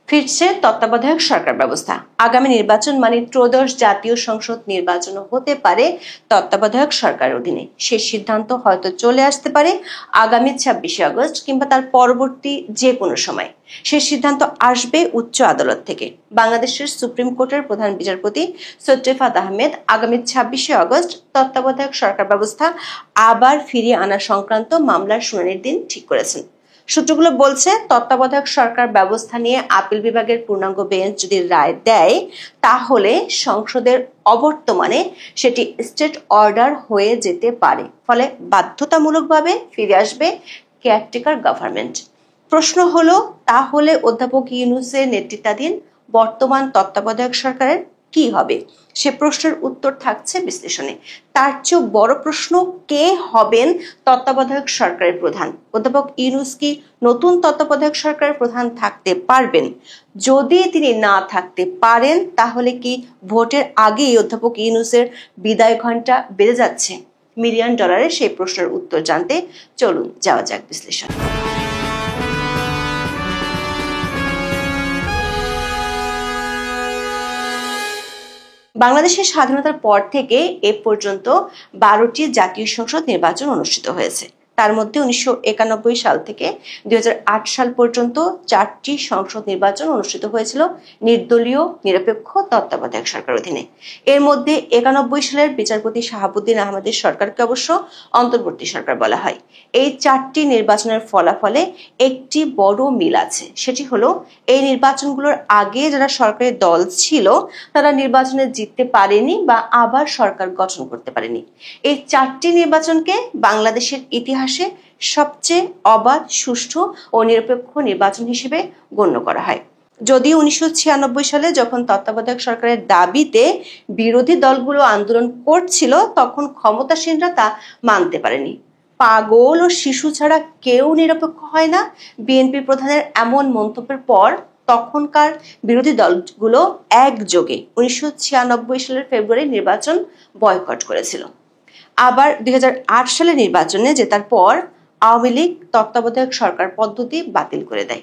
ফিরছে তত্ত্বাবধায়ক সরকার ব্যবস্থা। আগামী নির্বাচন মানে ত্রয়োদশ জাতীয় সংসদ নির্বাচন হতে পারে তত্ত্বাবধায়ক সরকারের অধীনে। সে সিদ্ধান্ত হয়তো চলে আসতে পারে আগামী 26শে আগস্ট কিংবা তার পরবর্তী যে কোনো সময়। সে সিদ্ধান্ত আসবে উচ্চ আদালত থেকে। বাংলাদেশের সুপ্রিম কোর্টের প্রধান বিচারপতি সৈয়দ রেফাত আহমেদ আগামী 26শে আগস্ট তত্ত্বাবধায়ক সরকার ব্যবস্থা আবার ফিরিয়ে আনা সংক্রান্ত মামলার শুনানির দিন ঠিক করেছেন। সূত্রগুলো বলছে, তত্ত্বাবধায়ক সরকার ব্যবস্থা নিয়ে আপিল বিভাগের পূর্ণাঙ্গ বেঞ্চ যদি রায় দেয়, তাহলে সংসদের অবর্তমানে সেটি স্টেট অর্ডার হয়ে যেতে পারে। ফলে বাধ্যতামূলকভাবে ফিরে আসবে কেয়ারটেকার গভর্নমেন্ট। প্রশ্ন হলো, তাহলে অধ্যাপক ইউনূসের নেতৃত্বাধীন বর্তমান তত্ত্বাবধায়ক সরকারের কি হবে? সে প্রশ্নের উত্তর থাকছে বিশ্লেষণে। তার চেয়েও বড় প্রশ্ন, কে হবেন তত্ত্বাবধায়ক সরকারের প্রধান? অধ্যাপক ইউনূস কি নতুন তত্ত্বাবধায়ক সরকারের প্রধান থাকতে পারবেন? যদি তিনি না থাকতে পারেন, তাহলে কি ভোটের আগেই অধ্যাপক ইউনূসের বিদায় ঘণ্টা বেজে যাচ্ছে? $মিলিয়ন সেই প্রশ্নের উত্তর জানতে চলুন যাওয়া যাক বিশ্লেষণ। বাংলাদেশের স্বাধীনতার পর থেকে এ পর্যন্ত 12টি জাতীয় সংসদ নির্বাচন অনুষ্ঠিত হয়েছে। তার মধ্যে 1991 সাল থেকে 2008 সাল পর্যন্ত 4টি সংসদ নির্বাচন অনুষ্ঠিত হয়েছিল নির্দলীয় নিরপেক্ষ তত্ত্বাবধায়ক সরকারের অধীনে। এর মধ্যে 91 সালের বিচারপতি শাহাবুদ্দিন আহমেদের সরকারকে অবশ্য অন্তর্বর্তী সরকার বলা হয়। এই 4টি নির্বাচনের ফলাফলে একটি বড় মিল আছে। সেটি হলো, এই নির্বাচনগুলোর আগে যারা সরকারি দল ছিল তারা নির্বাচনে জিততে পারেনি বা আবার সরকার গঠন করতে পারেনি। এই 4টি নির্বাচনকে বাংলাদেশের ইতিহাসে সবচেয়ে অবাধ, সুষ্ঠু ও নিরপেক্ষ নির্বাচন হিসেবে গণ্য করা হয়। যদিও 1996 সালে যখন তত্ত্বাবধায়ক সরকারের দাবিতে বিরোধী দলগুলো আন্দোলন করছিল, তখন ক্ষমতাসীনরা তা মানতে পারেনি। পাগল ও শিশু ছাড়া কেউ নিরপেক্ষ হয় না, বিএনপি প্রধানের এমন মন্তব্যের পর তখনকার বিরোধী দলগুলো একযোগে 1996 সালের ফেব্রুয়ারি নির্বাচন বয়কট করেছিল। আবার 2008 সালের নির্বাচনে জেতার পর আওয়ামী লীগ তত্ত্বাবধায়ক সরকার পদ্ধতি বাতিল করে দেয়।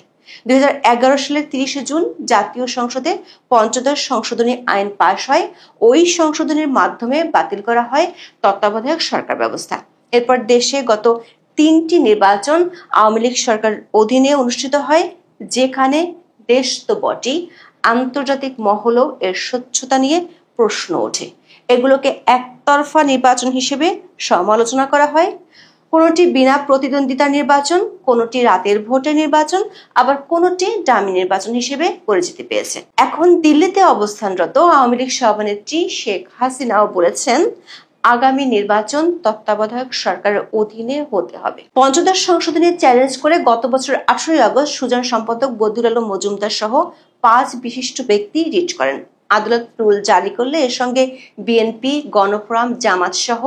2011 সালের 30শে জুন জাতীয় সংসদে পঞ্চদশ সংশোধনী আইন পাশ হয়। ওই সংশোধনীর মাধ্যমে বাতিল করা হয় তত্ত্বাবধায়ক সরকার ব্যবস্থা। এরপর দেশে গত 3টি নির্বাচন আওয়ামী লীগ সরকার অধীনে অনুষ্ঠিত হয়, যেখানে দেশ তো বটেই, আন্তর্জাতিক মহলেও এর স্বচ্ছতা নিয়ে প্রশ্ন ওঠে। এগুলোকে একতরফা নির্বাচন হিসেবে সমালোচনা করা হয়। কোনোটি বিনা প্রতিদ্বন্দ্বিতার নির্বাচন, কোনোটি রাতের ভোটের নির্বাচন, আবার কোনোটি ডামি নির্বাচন হিসেবে পরিচিতি পেয়েছে। এখন দিল্লিতে অবস্থানরত আওয়ামী লীগ সভানেত্রী শেখ হাসিনাও বলেছেন, আগামী নির্বাচন তত্ত্বাবধায়ক সরকারের অধীনে হতে হবে। পঞ্চদশ সংশোধনী চ্যালেঞ্জ করে গত বছর 18 আগস্ট সুজন সম্পাদক বদিউল আলম মজুমদার সহ 5 বিশিষ্ট ব্যক্তি রিট করেন। আদালত রুল জারি করলে এর সঙ্গে বিএনপি, গণফোরাম, জামাত সহ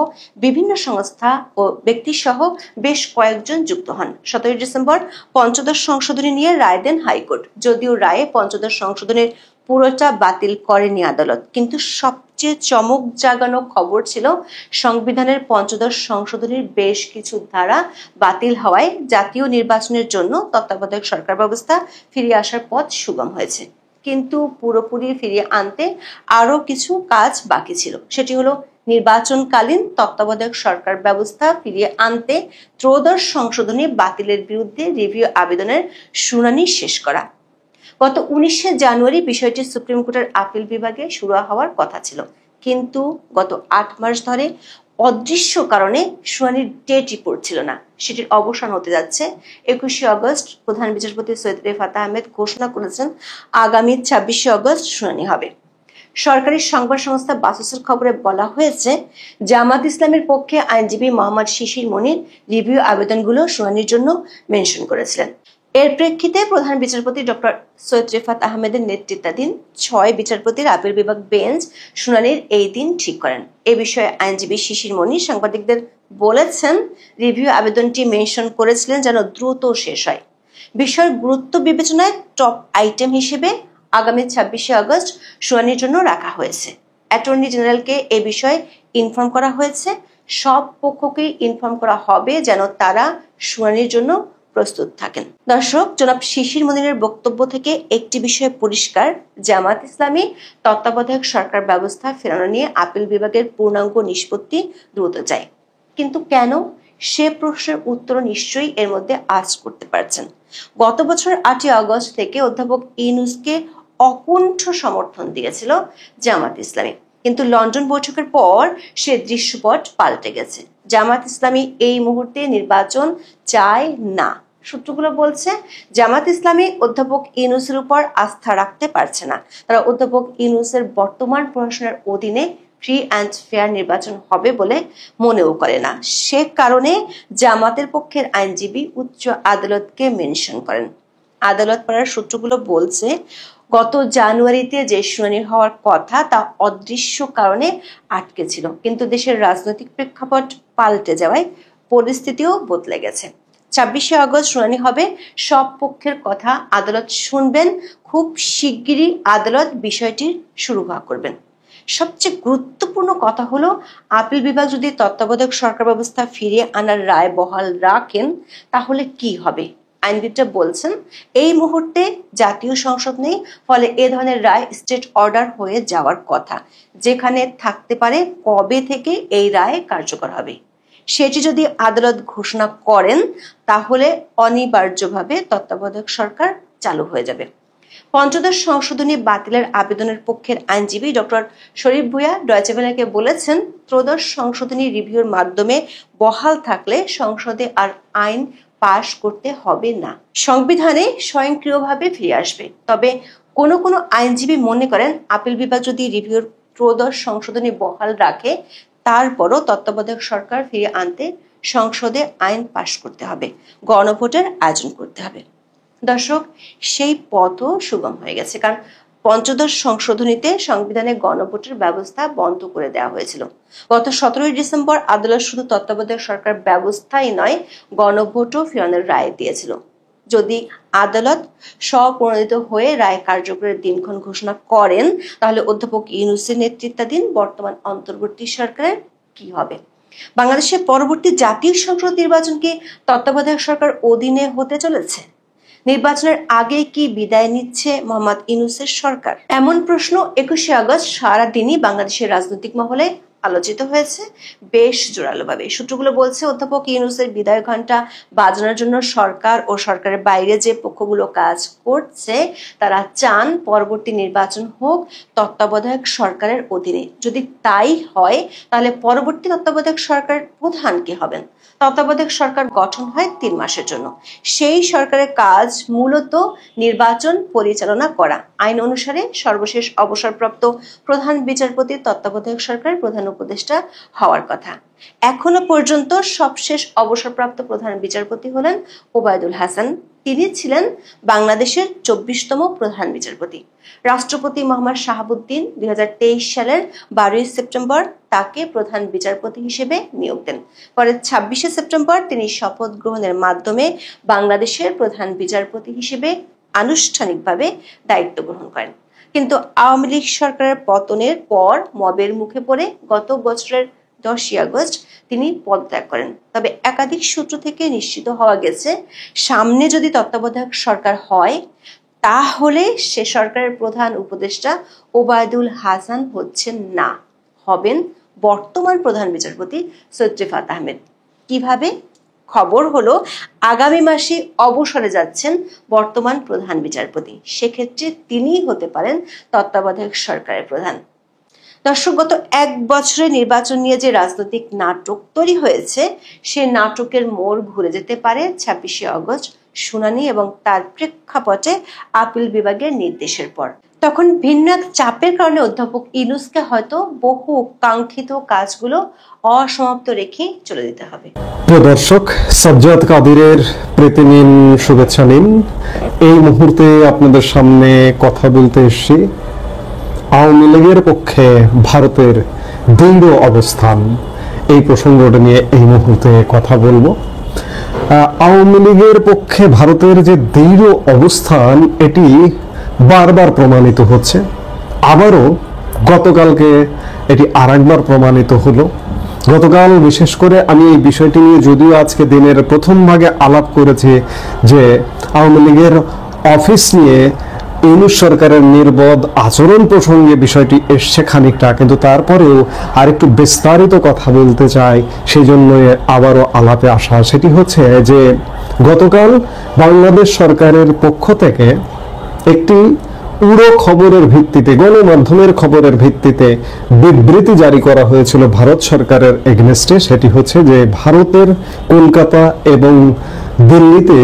বিভিন্ন সংস্থা ও ব্যক্তি সহ বেশ কয়েকজন যুক্ত হন। 17 ডিসেম্বর পঞ্চদশ সংশোধনী নিয়ে রায় দেন হাইকোর্ট। যদিও রায়ে পঞ্চদশ সংশোধনের পুরোটা বাতিল করেনি আদালত, কিন্তু সবচেয়ে চমক জাগানো খবর ছিল সংবিধানের পঞ্চদশ সংশোধনীর বেশ কিছু ধারা বাতিল হওয়ায় জাতীয় নির্বাচনের জন্য তত্ত্বাবধায়ক সরকার ব্যবস্থা ফিরিয়ে আসার পথ সুগম হয়েছে। কিন্তু পুরোপুরি ফিরিয়ে আনতে আরো কিছু কাজ বাকি ছিল। সেটি হলো নির্বাচনকালীন তত্ত্বাবধায়ক সরকার ব্যবস্থা ফিরিয়ে আনতে ত্রয়োদশ সংশোধনী বাতিলের বিরুদ্ধে রিভিউ আবেদনের শুনানি শেষ করা। গত 19শে জানুয়ারি বিষয়টি সুপ্রিম কোর্টের আপিল বিভাগে শুরু হওয়ার কথা ছিল, কিন্তু গত 8 মাস ধরে অদৃশ্য কারণে শুনানির ডেটই পড়ছিল না। সেটির অবসান হতে যাচ্ছে 21শে আগস্ট। প্রধান বিচারপতি সৈয়দ রেফাত আহমেদ ঘোষণা করেছেন, আগামী 26শে আগস্ট শুনানি হবে। সরকারি সংবাদ সংস্থা বাসসের খবরে বলা হয়েছে, জামাত ইসলামের পক্ষে আইনজীবী মোহাম্মদ শিশির মনির রিভিউ আবেদনগুলো শুনানির জন্য মেনশন করেছিলেন। এর প্রেক্ষিতে প্রধান বিচারপতি ডক্টর সৈয়দ রেফাত আহমেদের নেতৃত্বাধীন 6 বিচারপতির আপিল বিভাগ বেঞ্চ শুনানির এই দিন ঠিক করেন। এ বিষয়ে আইনজীবী শিশির মনির সাংবাদিকদের বলেছেন, রিভিউ আবেদনটি মেনশন করেছিলেন যেন দ্রুত শেষ হয়। বিষয়ের গুরুত্ব বিবেচনায় টপ আইটেম হিসেবে আগামী 26শে আগস্ট শুনানির জন্য রাখা হয়েছে। অ্যাটর্নি জেনারেলকে এ বিষয়ে ইনফর্ম করা হয়েছে। সব পক্ষকেই ইনফর্ম করা হবে যেন তারা শুনানির জন্য প্রস্তুত থাকেন। দর্শক, জনাব শিশির মনিরের বক্তব্য থেকে একটি বিষয় পরিষ্কার, জামাত ইসলামী তত্ত্বাবধায়ক সরকার ব্যবস্থা ফেরানো নিয়ে আপিল বিভাগের পূর্ণাঙ্গ নিষ্পত্তি দ্রুত চায়। কিন্তু কেন, সে প্রশ্নের উত্তর নিশ্চয়ই এর মধ্যে আজ করতে পারছেন। গত বছর 8ই আগস্ট থেকে অধ্যাপক ইউনূসকে অকুণ্ঠ সমর্থন দিয়েছিল জামাত ইসলামী, কিন্তু লন্ডন বৈঠকের পর সে দৃশ্যপট পাল্টে গেছে। জামাত ইসলামী এই মুহূর্তে নির্বাচন চায় না। সূত্রগুলো বলছে জামাত ইসলামী অধ্যাপক ইউনূসের উপর আস্থা রাখতে পারছে না। তারা অধ্যাপক ইউনূসের বর্তমান প্রশাসনের অধীনে ফ্রি অ্যান্ড ফেয়ার নির্বাচন হবে বলে মনেও করে না। সে কারণে জামাতের পক্ষের আইনজীবী উচ্চ আদালতকে মেনশন করেন। আদালত পাড়ার সূত্রগুলো বলছে গত জানুয়ারিতে যে শুনানি হওয়ার কথা তা অদৃশ্য কারণে আটকে ছিল, কিন্তু দেশের রাজনৈতিক প্রেক্ষাপট পাল্টে যাওয়ায় পরিস্থিতিও বদলে গেছে। 26শে আগস্ট শুনানি হবে, সব পক্ষের কথা আদালত শুনবেন। খুব শিগগিরই আদালত বিষয়টির সুরাহা করবেন। সবচেয়ে গুরুত্বপূর্ণ কথা হলো, আপিল বিভাগ যদি তত্ত্বাবধায়ক সরকার ব্যবস্থা ফিরিয়ে আনার রায় বহাল রাখেন তাহলে কি হবে। আইনবিদরা বলছেন এই মুহূর্তে জাতীয় সংসদ নেই, ফলে এ ধরনের রায় স্টেট অর্ডার হয়ে যাওয়ার কথা, যেখানে থাকতে পারে কবে থেকে এই রায় কার্যকর হবে। সেটি যদি আদালত ঘোষণা করেন তাহলে অনিবার্যভাবে তত্ত্বাবধায়ক সরকার চালু হয়ে যাবে। পঞ্চদশ সংশোধনী বাতিলের আবেদনের পক্ষের আইনজীবী ডক্টর শরীফ ভূঁইয়া ডয়েচে ভেলেকে বলেছেন, ত্রয়োদশ সংশোধনী রিভিউর মাধ্যমে বহাল থাকলে সংসদে আর আইন পাশ করতে হবে না, সংবিধানে স্বয়ংক্রিয়ভাবে ফিরে আসবে। তবে কোনো কোনো আইনজীবী মনে করেন আপিল বিভাগ যদি রিভিউর ত্রয়োদশ সংশোধনী বহাল রাখে তারপরও তত্ত্বাবধায়ক সরকার ফিরিয়ে আনতে সংসদে আইন পাশ করতে হবে, গণভোটের আয়োজন করতে হবে। দর্শক, সেই পথও সুগম হয়ে গেছে, কারণ পঞ্চদশ সংশোধনীতে সংবিধানে গণভোটের ব্যবস্থা বন্ধ করে দেওয়া হয়েছিল। গত 17ই ডিসেম্বর আদালত শুধু তত্ত্বাবধায়ক সরকার ব্যবস্থাই নয়, গণভোটও ফেরানোর রায় দিয়েছিল। যদি আদালত স্বপ্রণোদিত হয়ে রায় কার্যকরের দিনক্ষণ ঘোষণা করেন তাহলে অধ্যাপক ইউনূসের নেতৃত্বাধীন বর্তমান অন্তর্বর্তী সরকারের কি হবে? বাংলাদেশের পরবর্তী জাতীয় সংসদ নির্বাচন কি তত্ত্বাবধায়ক সরকার অধীনে হতে চলেছে? নির্বাচনের আগে কি বিদায় নিচ্ছে মোহাম্মদ ইউনূসের সরকার? এমন প্রশ্ন 21শে আগস্ট সারাদিনই বাংলাদেশের রাজনৈতিক মহলে আলোচিত হয়েছে বেশ জোরালোভাবে। সূত্রগুলো বলছে অধ্যাপক ইউনূসের বিদায় ঘণ্টা বাজানোর জন্য সরকার ও সরকারের বাইরে যে পক্ষগুলো কাজ করছে তারা চান পরবর্তী নির্বাচন হোক তত্ত্বাবধায়ক সরকারের অধীনে। যদি তাই হয় তাহলে পরবর্তী তত্ত্বাবধায়ক সরকার প্রধান কে হবেন? তত্ত্বাবধায়ক সরকার গঠন হয় 3 মাসের জন্য। সেই সরকারের কাজ মূলত নির্বাচন পরিচালনা করা। আইন অনুসারে সর্বশেষ অবসরপ্রাপ্ত প্রধান বিচারপতি তত্ত্বাবধায়ক সরকারের প্রধান উপদেষ্টা হওয়ার কথা। এখনো পর্যন্ত সবশেষ অবসরপ্রাপ্ত প্রধান বিচারপতি হলেন ওবায়দুল হাসান। তিনি ছিলেন বাংলাদেশের 24তম প্রধান বিচারপতি। রাষ্ট্রপতি মোহাম্মদ শাহাবুদ্দিন 2023 সালের 12ই সেপ্টেম্বর তাকে প্রধান বিচারপতি হিসেবে নিয়োগ দেন। পরে 26শে সেপ্টেম্বর তিনি শপথ গ্রহণের মাধ্যমে বাংলাদেশের প্রধান বিচারপতি হিসেবে আনুষ্ঠানিকভাবে দায়িত্ব গ্রহণ করেন। কিন্তু আওয়ামী লীগ সরকারের পতনের পর মবের মুখে পড়ে গত বছরের 10ই আগস্ট তিনি পদত্যাগ করেন। তবে একাধিক সূত্র থেকে নিশ্চিত হওয়া গেছে সামনে যদি তত্ত্বাবধায়ক সরকার হয় তাহলে সে সরকারের প্রধান উপদেষ্টা ওবায়দুল হাসান হচ্ছেন না, হবেন বর্তমান প্রধান বিচারপতি সৈয়দ রিফাত আহমেদ। কিভাবে? খবর হলো আগামী মাসে অবসরে যাচ্ছেন বর্তমান প্রধান বিচারপতি। সেক্ষেত্রে তিনিই হতে পারেন তত্ত্বাবধায়ক সরকারের প্রধান। দর্শক, গত 1 বছরে নির্বাচন নিয়ে যে রাজনৈতিক নাটক তৈরি হয়েছে সে নাটকের মোড় ঘুরে যেতে পারে 26শে আগস্ট শুনানি এবং তার প্রেক্ষাপটে আপিল বিভাগের নির্দেশের পর। তখন ভিন্ন এক চাপের কারণে অধ্যাপক ইউনূসকে হয়তো বহু কাঙ্ক্ষিত কাজগুলো অসমাপ্ত রেখে চলে যেতে হবে। প্রিয় দর্শক, সাজ্জাদ কাদিরের প্রীতি নিন, শুভেচ্ছা নিন। এই মুহূর্তে আপনাদের সামনে কথা বলতে এসেছি আওয়ামী লীগের পক্ষে ভারতের দৃঢ় অবস্থান, এই প্রসঙ্গটা নিয়ে এই মুহূর্তে কথা বলবো। আওয়ামী লীগের পক্ষে ভারতের যে দৃঢ় অবস্থান এটি বারবার প্রমাণিত হচ্ছে। আবারও গতকালকে এটি আরেকবার প্রমাণিত হলো। গতকাল বিশেষ করে আমি এই বিষয়টি নিয়ে যদিও আজকে দিনের প্রথম ভাগে আলাপ করেছি যে আওয়ামী লীগের অফিস নিয়ে ইউনূস সরকারের নির্বোধ আচরণ প্রসঙ্গে বিষয়টি এসছে খানিকটা, কিন্তু তারপরেও আরেকটু বিস্তারিত কথা বলতে চাই, সেই জন্য আবারও আলাপে আসা। সেটি হচ্ছে যে গতকাল বাংলাদেশ সরকারের পক্ষ থেকে একটি পুরো খবরের ভিত্তিতে, গণমাধ্যমের খবরের ভিত্তিতে বিবৃতি জারি করা হয়েছিল ভারত সরকারের এগেনস্টে। সেটি হচ্ছে যে ভারতের কলকাতা এবং দিল্লিতে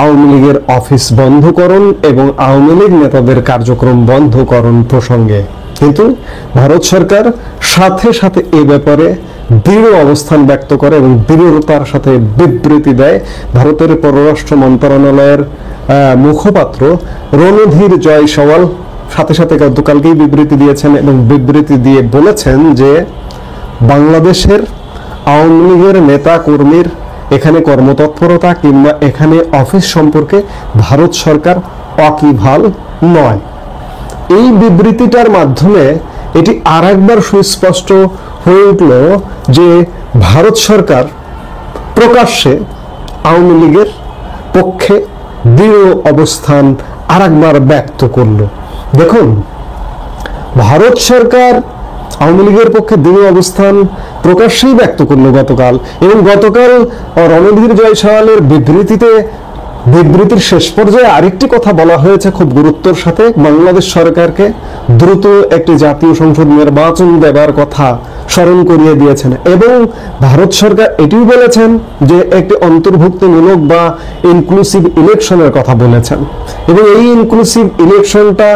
আওয়ামী লীগের অফিস বন্ধকরণ এবং আওয়ামী লীগ নেতাদের কার্যক্রম বন্ধকরণ প্রসঙ্গে। কিন্তু ভারত সরকার সাথে সাথে এ ব্যাপারে দৃঢ় অবস্থান ব্যক্ত করে এবং দৃঢ়তার সাথে বিবৃতি দেয়। ভারতের পররাষ্ট্র মন্ত্রণালয়ের মুখপাত্র রণধীর জয়সওয়াল সাথে সাথে গতকালকেই বিবৃতি দিয়েছেন এবং বিবৃতি দিয়ে বলেছেন যে বাংলাদেশের আওয়ামী লীগের নেতা কর্মীর এখানে কর্মতৎপরতা কিংবা এখানে অফিস সম্পর্কে ভারত সরকার ওয়াকিবহাল নয়। এই বিবৃতিটার মাধ্যমে এটি আরেকবার সুস্পষ্ট হয়ে উঠল যে ভারত সরকার প্রকাশ্যে আওয়ামী লীগের পক্ষে দৃঢ় অবস্থান আরেকবার ব্যক্ত করলো। দেখুন, ভারত সরকার আওয়ামী লীগের পক্ষে দৃঢ় অবস্থান প্রকাশ্যেই ব্যক্ত করলো গতকাল, এবং গতকাল রণধীর জয়সওয়ালের বিবৃতির শেষ পর্যায়ে আরেকটি কথা বলা হয়েছে খুব গুরুত্বের সাথে, বাংলাদেশ সরকারকে দ্রুত একটি জাতীয় সংসদ নির্বাচন দেবার কথা স্মরণ করিয়ে দিয়েছেন এবং ভারত সরকার এটিও বলেছেন যে একটি অন্তর্ভুক্তিমূলক বা ইনক্লুসিভ ইলেকশনের কথা বলেছেন। এবং এই ইনক্লুসিভ ইলেকশনটা,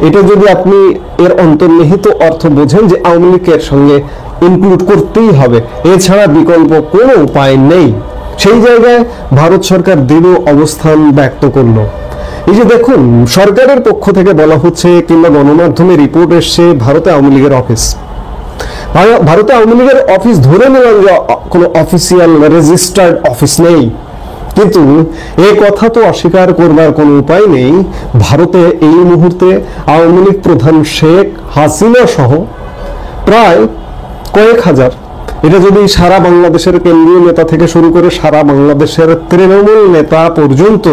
এটা যদি আপনি এর অন্তর্নিহিত অর্থ বোঝেন যে আওয়ামী লীগের সঙ্গে ইনক্লুড করতেই হবে, এছাড়া বিকল্প কোনো উপায় নেই, সেই জায়গায় ভারত সরকার দৃঢ় অবস্থান ব্যক্ত করলো। এই যে দেখুন, সরকারের পক্ষ থেকে বলা হচ্ছে কিংবা গণমাধ্যমে রিপোর্ট এসছে ভারতে আওয়ামী লীগের অফিস, ভারতে আওয়ামী লীগের অফিস ধরে নিলাম যে কোনো অফিসিয়াল রেজিস্টার্ড অফিস নেই, কিন্তু এই কথা তো অস্বীকার করবার কোনো উপায় নেই। ভারতে এই মুহূর্তে আওয়ামী লীগ প্রধান শেখ হাসিনা সহ প্রায় কয়েক হাজার, এটা যদি সারা বাংলাদেশের কেন্দ্রীয় নেতা থেকে শুরু করে সারা বাংলাদেশের তৃণমূল নেতা পর্যন্ত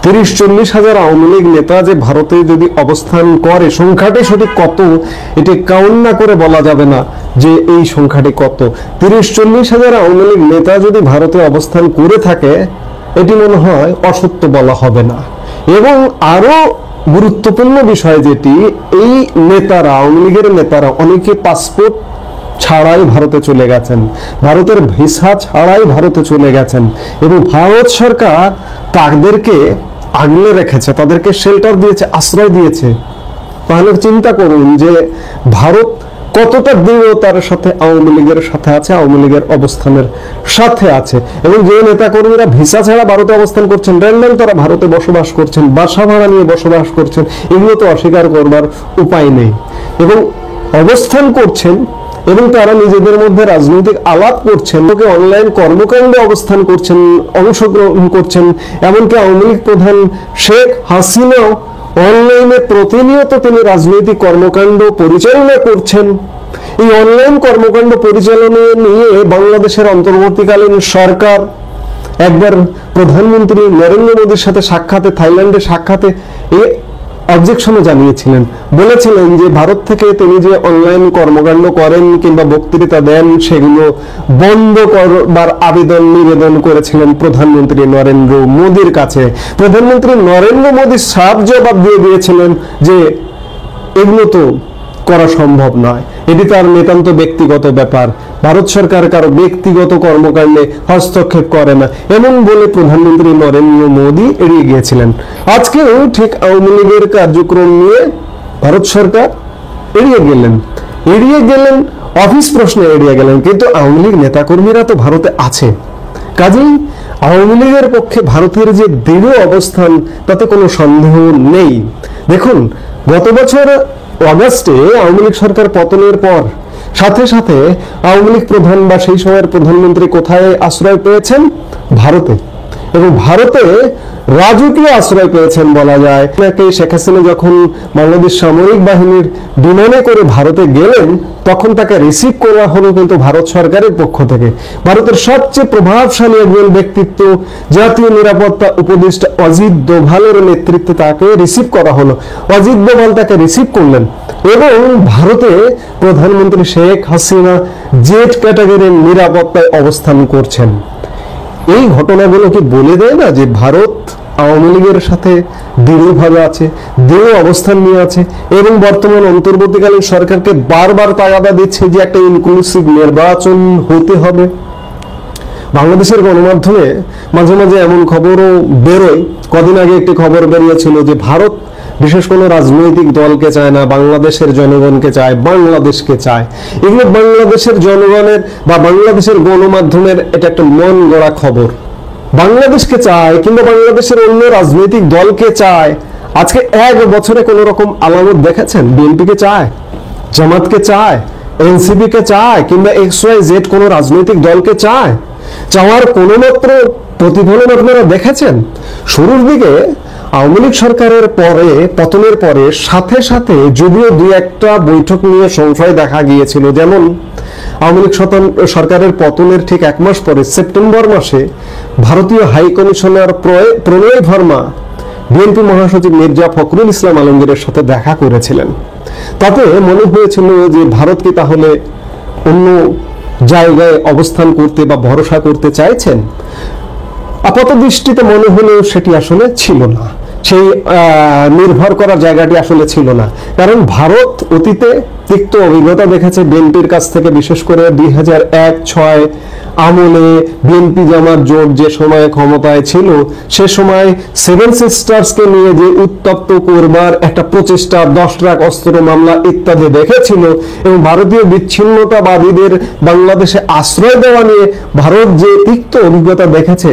30-40 হাজার আওয়ামী লীগ নেতা যে ভারতে যদি অবস্থান করে, সংখ্যাটি সঠিক কত এটি কাউন্ট না করে বলা যাবে না যে এই সংখ্যাটি কত। 30-40 হাজার আওয়ামী লীগ নেতা যদি ভারতে অবস্থান করে থাকে, এটি মনে হয় অসত্য বলা হবে না। এবং আরো গুরুত্বপূর্ণ বিষয় যেটি, এই নেতারা, আওয়ামী লীগের নেতারা অনেকে পাসপোর্ট ছাড়াই ভারতে চলে গেছেন, ভারতের ভিসা ছাড়াই ভারতে চলে গেছেন, এবং ভারত সরকার তাদেরকে আগলে রেখেছে, তাদেরকে শেল্টার দিয়েছে, আশ্রয় দিয়েছে। তাহলে চিন্তা করুন যে ভারত কতটা দৃঢ়তার সাথে আওয়ামী লীগের সাথে আছে, আওয়ামী লীগের অবস্থানের সাথে আছে। এবং যে নেতা কর্মীরা ভিসা ছাড়া ভারতে অবস্থান করছেন, র্যান্ডম তারা ভারতে বসবাস করছেন, বাসা ভাড়া নিয়ে বসবাস করছেন, এগুলো তো অস্বীকার করবার উপায় নেই। এবং অবস্থান করছেন এবং তারা নিজেদের মধ্যে রাজনৈতিক আলাপ করছেন, লোকে অনলাইন কর্মকাণ্ডে অবস্থান করছেন, অংশগ্রহণ করছেন। এমনকি আওয়ামী লীগ প্রধান শেখ হাসিনাও অনলাইনে প্রতিনিয়ত তিনি রাজনৈতিক কর্মকাণ্ড পরিচালনা করছেন। এই অনলাইন কর্মকাণ্ড পরিচালনা নিয়ে বাংলাদেশের অন্তর্বর্তীকালীন সরকার একবার প্রধানমন্ত্রী নরেন্দ্র মোদীর সাথে সাক্ষাতে, থাইল্যান্ডে সাক্ষাতে অবজেকশনও জানিয়েছিলেন, বলেছিলেন যে ভারত থেকে তিনি যে অনলাইন কর্মকাণ্ড করেন কিংবা বক্তৃতা দেন সেগুলো বন্ধ করবার নিবেদন করেছিলেন প্রধানমন্ত্রী নরেন্দ্র মোদীর কাছে। প্রধানমন্ত্রী নরেন্দ্র মোদী সাফ জবাব দিয়ে দিয়েছিলেন যে এগুলো তো করা সম্ভব নয়, এটি তার নিতান্ত ব্যক্তিগত ব্যাপার, ভারত সরকার কারো ব্যক্তিগত কর্মকাণ্ডে হস্তক্ষেপ করে না, এমন বলে প্রধানমন্ত্রী নরেন্দ্র মোদী এড়িয়ে গিয়েছিলেন। আজকেও ঠিক আওয়ামী লীগের কার্যক্রম নিয়ে ভারত সরকার এড়িয়ে গেলেন, অফিস প্রশ্নে এড়িয়ে গেলেন, কিন্তু আওয়ামী লীগ নেতাকর্মীরা তো ভারতে আছে। কাজেই আওয়ামী লীগের পক্ষে ভারতের যে দৃঢ় অবস্থান তাতে কোনো সন্দেহ নেই। দেখুন, গত বছর অগাস্টে আওয়ামী লীগ সরকার পতনের পর সাথে সাথে আওয়ামী লীগ প্রধান বা সেই সময়ের প্রধানমন্ত্রী কোথায় আশ্রয় পেয়েছেন? ভারতে। এবং ভারতে রাজকীয় আশ্রয় পেয়েছেন বলা যায়। শেখ হাসিনা যখন বাংলাদেশ সামরিক বাহিনীর বিমানে করে ভারতে গেলেন, তখন তাকে রিসিভ করা হলো কিন্তু ভারত সরকারের পক্ষ থেকে। ভারতের সবচেয়ে প্রভাবশালী একজন ব্যক্তিত্ব, জাতীয় নিরাপত্তা উপদেষ্টা অজিত দোভালের নেতৃত্বে তাকে রিসিভ করা হলো। অজিত দোভাল তাকে রিসিভ করলেন এবং ভারতে প্রধানমন্ত্রী শেখ হাসিনা জেড ক্যাটাগরির নিরাপত্তায় অবস্থান করছেন। এই ঘটনাগুলো কি বলে দেয় না যে ভারত আওয়ামী লীগের সাথে দৃঢ়ভাবে আছে, দৃঢ় অবস্থান নিয়ে আছে এবং বর্তমান অন্তর্বর্তীকালীন সরকারকে বারবার তাগাদা দিচ্ছে যে একটা ইনক্লুসিভ নির্বাচন হতে হবে। বাংলাদেশের গণমাধ্যমে মাঝে মাঝে এমন খবরও বেরোয়, কদিন আগে একটি খবর বেরিয়েছিল যে ভারত বিশেষ কোনো রাজনৈতিক দলকে চায় না, বাংলাদেশের জনগণকে চায়, বাংলাদেশকে চায়। এগুলো বাংলাদেশের জনগণের বা বাংলাদেশের গণমাধ্যমের এটা একটা মন গড়া খবর। বাংলাদেশকে চায় কিংবা বাংলাদেশের অন্য রাজনৈতিক দলকে চায়, আজকে এক বছরে কোন রকম আলামত দেখেছেন? বিএনপিকে চায়, জামাতকে চায়, এনসিপি কে চায় কিংবা XYZ কোন রাজনৈতিক দলকে চায়? চাওয়ার কোন মাত্র প্রতিফলন আপনারা দেখেছেন? শুরুর দিকে আওয়ামী লীগ সরকারের পরে, পতনের পরে সাথে সাথে যদিও দুই একটা বৈঠক নিয়ে সংশয় দেখা গিয়েছিল, যেমন আওয়ামী লীগ সরকারের পতনের ঠিক এক মাস পরে সেপ্টেম্বর মাসে ভারতীয় হাই কমিশনার প্রণয় ভার্মা বিএনপি মহাসচিব মির্জা ফখরুল ইসলাম আলমগীরের সাথে দেখা করেছিলেন। তাতে মনে হয়েছিল যে ভারত কি তাহলে অন্য জায়গায় অবস্থান করতে বা ভরসা করতে চাইছেন। আপাত দৃষ্টিতে মনে হলেও সেটি আসলে ছিল না, সেই নির্ভর করার জায়গাটি আসলে ছিল না। কারণ ভারত অতীতে তিক্ত অভিজ্ঞতা দেখেছে বিএনপির কাছ থেকে, বিশেষ করে 2001-06 আমলে বিএনপি জামাত জোট যে সময় ক্ষমতায় ছিল, সে সময় সেভেন সিস্টার্সকে নিয়ে যে উত্তপ্ত করবার একটা প্রচেষ্টা, 10 লাখ অস্ত্র মামলা ইত্যাদি দেখেছিল এবং ভারতীয় বিচ্ছিন্নতাবাদীদের বাংলাদেশে আশ্রয় দেওয়া নিয়ে ভারত যে তিক্ত অভিজ্ঞতা দেখেছে,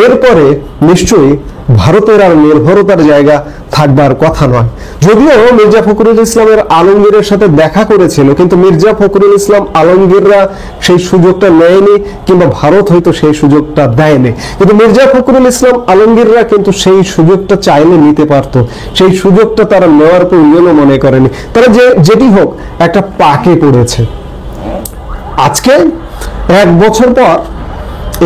এরপরে নিশ্চয়ই ভারতের আর নির্ভরতার জায়গা থাকবার কথা নয়। যদিও মির্জা ফখরুল ইসলামের আলমগীরের সাথে দেখা করেছিল, কিন্তু মির্জা ফখরুল ইসলাম আলমগীররা সেই সুযোগটা নেয়নি কিংবা ভারত হয়তো সেই সুযোগটা দেয়নি। কিন্তু মির্জা ফখরুল ইসলাম আলমগীররা কিন্তু সেই সুযোগটা চাইলে নিতে পারত, সেই সুযোগটা তারা নেওয়ার প্রয়োজনও মনে করেনি। তারা যেটি হোক একটা পাকে পড়েছে। আজকে এক বছর পর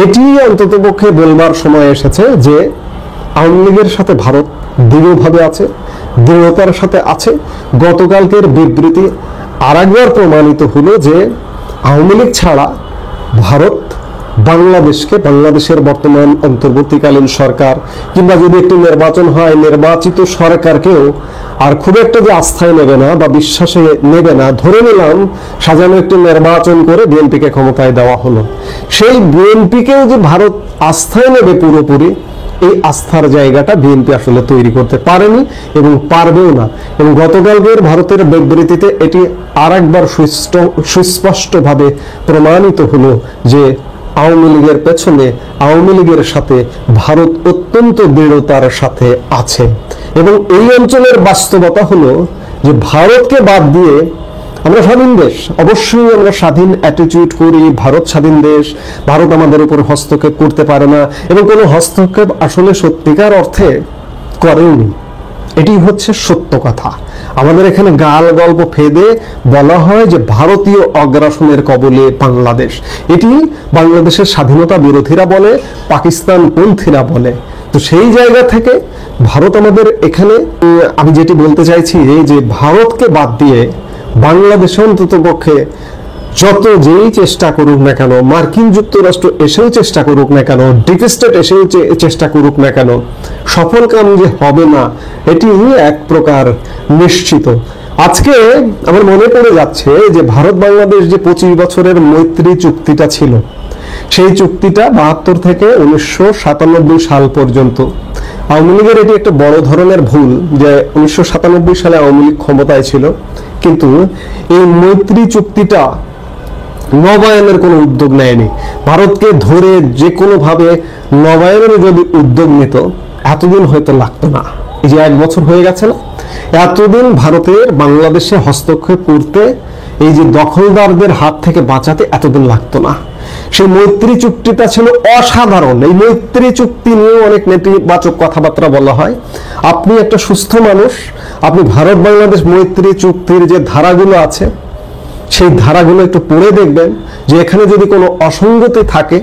এটি অন্ততপক্ষে বলবার সময় এসেছে যে আওয়ামী লীগের সাথে ভারত দৃঢ়ভাবে আছে, দৃঢ়তার সাথে আছে। গতকালকের বিবৃতি আরেকবার প্রমাণিত হলো যে আওয়ামী লীগ ছাড়া ভারত বাংলাদেশকে, বাংলাদেশের বর্তমান অন্তর্বর্তীকালীন সরকার কিংবা যদি একটি নির্বাচন হয়, নির্বাচিত সরকারকেও আর খুব একটা যে আস্থায় নেবে না বা বিশ্বাসে নেবে না। ধরে নিলাম সাজানো একটি নির্বাচন করে বিএনপিকে ক্ষমতায় দেওয়া হলো, সেই বিএনপিকেও যে ভারত আস্থায় নেবে পুরোপুরি, এই আস্থার জায়গাটা বিএনপি আসলে তৈরি করতে পারেনি এবং পারবেও না। এবং গতকালকের ভারতের বিবৃতিতে এটি আরেকবার সুস্পষ্টভাবে প্রমাণিত হলো যে আওয়ামী লীগের পেছনে, আওয়ামী লীগের সাথে ভারত অত্যন্ত দৃঢ়তার সাথে আছে। এবং এই অঞ্চলের বাস্তবতা হলো যে ভারতকে বাদ দিয়ে আমরা স্বাধীন দেশ, অবশ্যই আমরা স্বাধীন অ্যাটিটিউড করি, ভারত স্বাধীন দেশ, ভারত আমাদের উপর হস্তক্ষেপ করতে পারে না এবং কোনো হস্তক্ষেপ আসলে সত্যিকার অর্থে করেওনি। এটি হচ্ছে সত্য কথা। আমাদের এখানে গাল গল্প ফেদে বলা হয় যে ভারতীয় অগ্রাসনের কবলে বাংলাদেশ। এটি বাংলাদেশের স্বাধীনতা বিরোধীরা বলে, পাকিস্তান পন্থীরা বলে। তো সেই জায়গা থেকে ভারত আমাদের এখানে, আমি যেটি বলতে চাইছি যে ভারতকে বাদ দিয়ে বাংলাদেশে অন্তত পক্ষে যত যেই চেষ্টা করুক না কেন, মার্কিন যুক্তরাষ্ট্র এসেও চেষ্টা করুক না কেন, ডিপ স্টেট এসেও চেষ্টা করুক না কেন, সফল কাম যে হবে না এটি এক প্রকার নিশ্চিত। আজকে আমার মনে পড়ে যাচ্ছে যে ভারত বাংলাদেশ যে 25 বছরের মৈত্রী চুক্তিটা ছিল, সেই চুক্তিটা 72 থেকে 1997 সাল পর্যন্ত আওয়ামী লীগের এটি একটা বড় ধরনের ভুল যে 1997 সালে আওয়ামী লীগ ক্ষমতায় ছিল, কিন্তু এই মৈত্রী চুক্তিটা নবায়নের কোনো উদ্যোগ নেয়নি। ভারতকে ধরে যে কোনো ভাবে নবায়নের যদি উদ্যোগ নিত এতদিন হয়তো লাগতো না। এই যে 1 বছর হয়ে গেছে না, এতদিন ভারতের বাংলাদেশে হস্তক্ষেপ করতে, এই যে দখলদারদের হাত থেকে বাঁচাতে এতদিন লাগতো না। সেই মৈত্রী চুক্তিটা ছিল অসাধারণ। এই মৈত্রী চুক্তি নিয়ে অনেক নেতিবাচক কথাবার্তা বলা হয়। আপনি একটা সুস্থ মানুষ, আপনি ভারত বাংলাদেশ মৈত্রী চুক্তির যে ধারাগুলো আছে সেই ধারাগুলো একটু পড়ে দেখবেন যে এখানে যদি কোনো অসঙ্গতি থাকে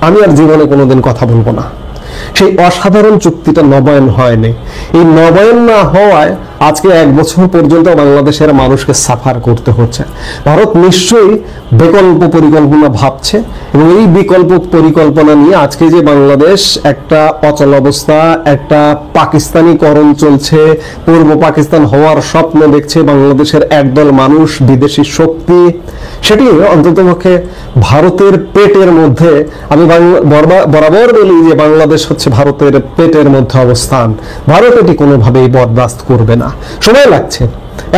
আমি আর জীবনে কোনোদিন কথা বলবো না। সেই অসাধারণ চুক্তিটা নবায়ন হয়নি। এই নবায়ন না হওয়ায় আজকে 1 বছর পর্যন্ত বাংলাদেশের মানুষকে সাফার করতে হচ্ছে। ভারত নিশ্চয়ই বিকল্প পরিকল্পনা ভাবছে এবং এই বিকল্প পরিকল্পনা নিয়ে আজকে যে বাংলাদেশ একটা অচল অবস্থা, একটা পাকিস্তানিকরণ চলছে, পূর্ব পাকিস্তান হওয়ার স্বপ্ন দেখছে বাংলাদেশের একদল মানুষ, বিদেশি শক্তি, সেটি অন্ততপক্ষে ভারতের পেটের মধ্যে, আমি বরাবর বলি যে বাংলাদেশ হচ্ছে ভারতের পেটের মধ্যে অবস্থান। ভারত এটি কোনোভাবেই বরদাস্ত করবে না। সময় লাগছে,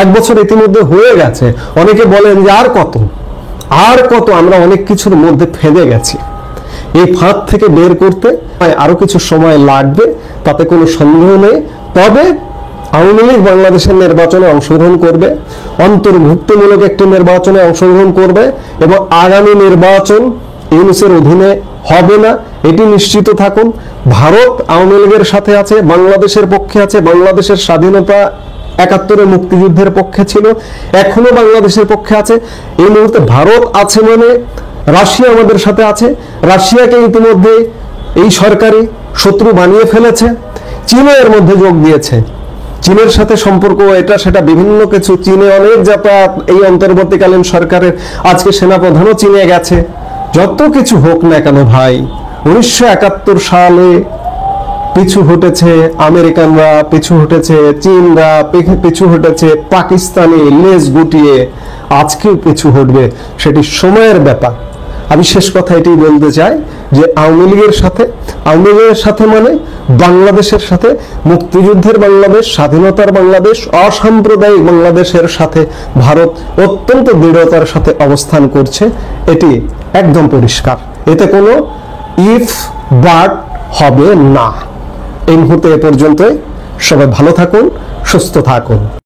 1 বছর ইতিমধ্যে হয়ে গেছে। অনেকে বলেন যে আর কত, আমরা অনেক কিছুর মধ্যে ফেঁদে গেছি। এই ফাঁদ থেকে বের করতে আরো কিছু সময় লাগবে, তাতে কোনো সন্দেহ নেই। তবে আওয়ামী লীগ বাংলাদেশের নির্বাচনে অংশগ্রহণ করবে, অন্তর্ভুক্তিমূলক একটি নির্বাচনে অংশগ্রহণ করবে এবং আগামী নির্বাচন ইউনূসের অধীনে হবে না, এটি নিশ্চিত থাকুন। ভারত আওয়ামী লীগের সাথে আছে, বাংলাদেশের পক্ষে আছে, বাংলাদেশের স্বাধীনতা 71-এ মুক্তিযুদ্ধের পক্ষে ছিল, এখনো বাংলাদেশের পক্ষে আছে। এই মুহূর্তে ভারত আছে মানে রাশিয়া আমাদের সাথে আছে। রাশিয়াকে ইতিমধ্যে এই সরকারি শত্রু বানিয়ে ফেলেছে। চীনও এর মধ্যে যোগ দিয়েছে। চীনের সাথে সম্পর্ক এটা সেটা বিভিন্ন কিছু, চীনে অনেক যাতায়াত এই অন্তর্বর্তীকালীন সরকারের। আজকে সেনাপ্রধানও চীনে গেছে। যত কিছু হোক না কেন ভাই, 1971 সালে পিছু হটেছে আমেরিকানরা, পিছু হটেছে চীনরা, পিছু হটেছে পাকিস্তানি লেজ গুটিয়ে, আজকেও পিছু হটবে, সেটি সময়ের ব্যাপার। আমি শেষ কথা এটি বলতে চাই যে আওয়ামী লীগের সাথে মানে বাংলাদেশের সাথে, মুক্তিযুদ্ধের বাংলাদেশ, স্বাধীনতার বাংলাদেশ, অসাম্প্রদায়িক বাংলাদেশের সাথে ভারত অত্যন্ত দৃঢ়তার সাথে অবস্থান করছে। এটি একদম পরিষ্কার, এতে কোনো ইফ বাট হবে না। এই মুহূর্তে এ পর্যন্তই। সবাই ভালো থাকুন, সুস্থ থাকুন।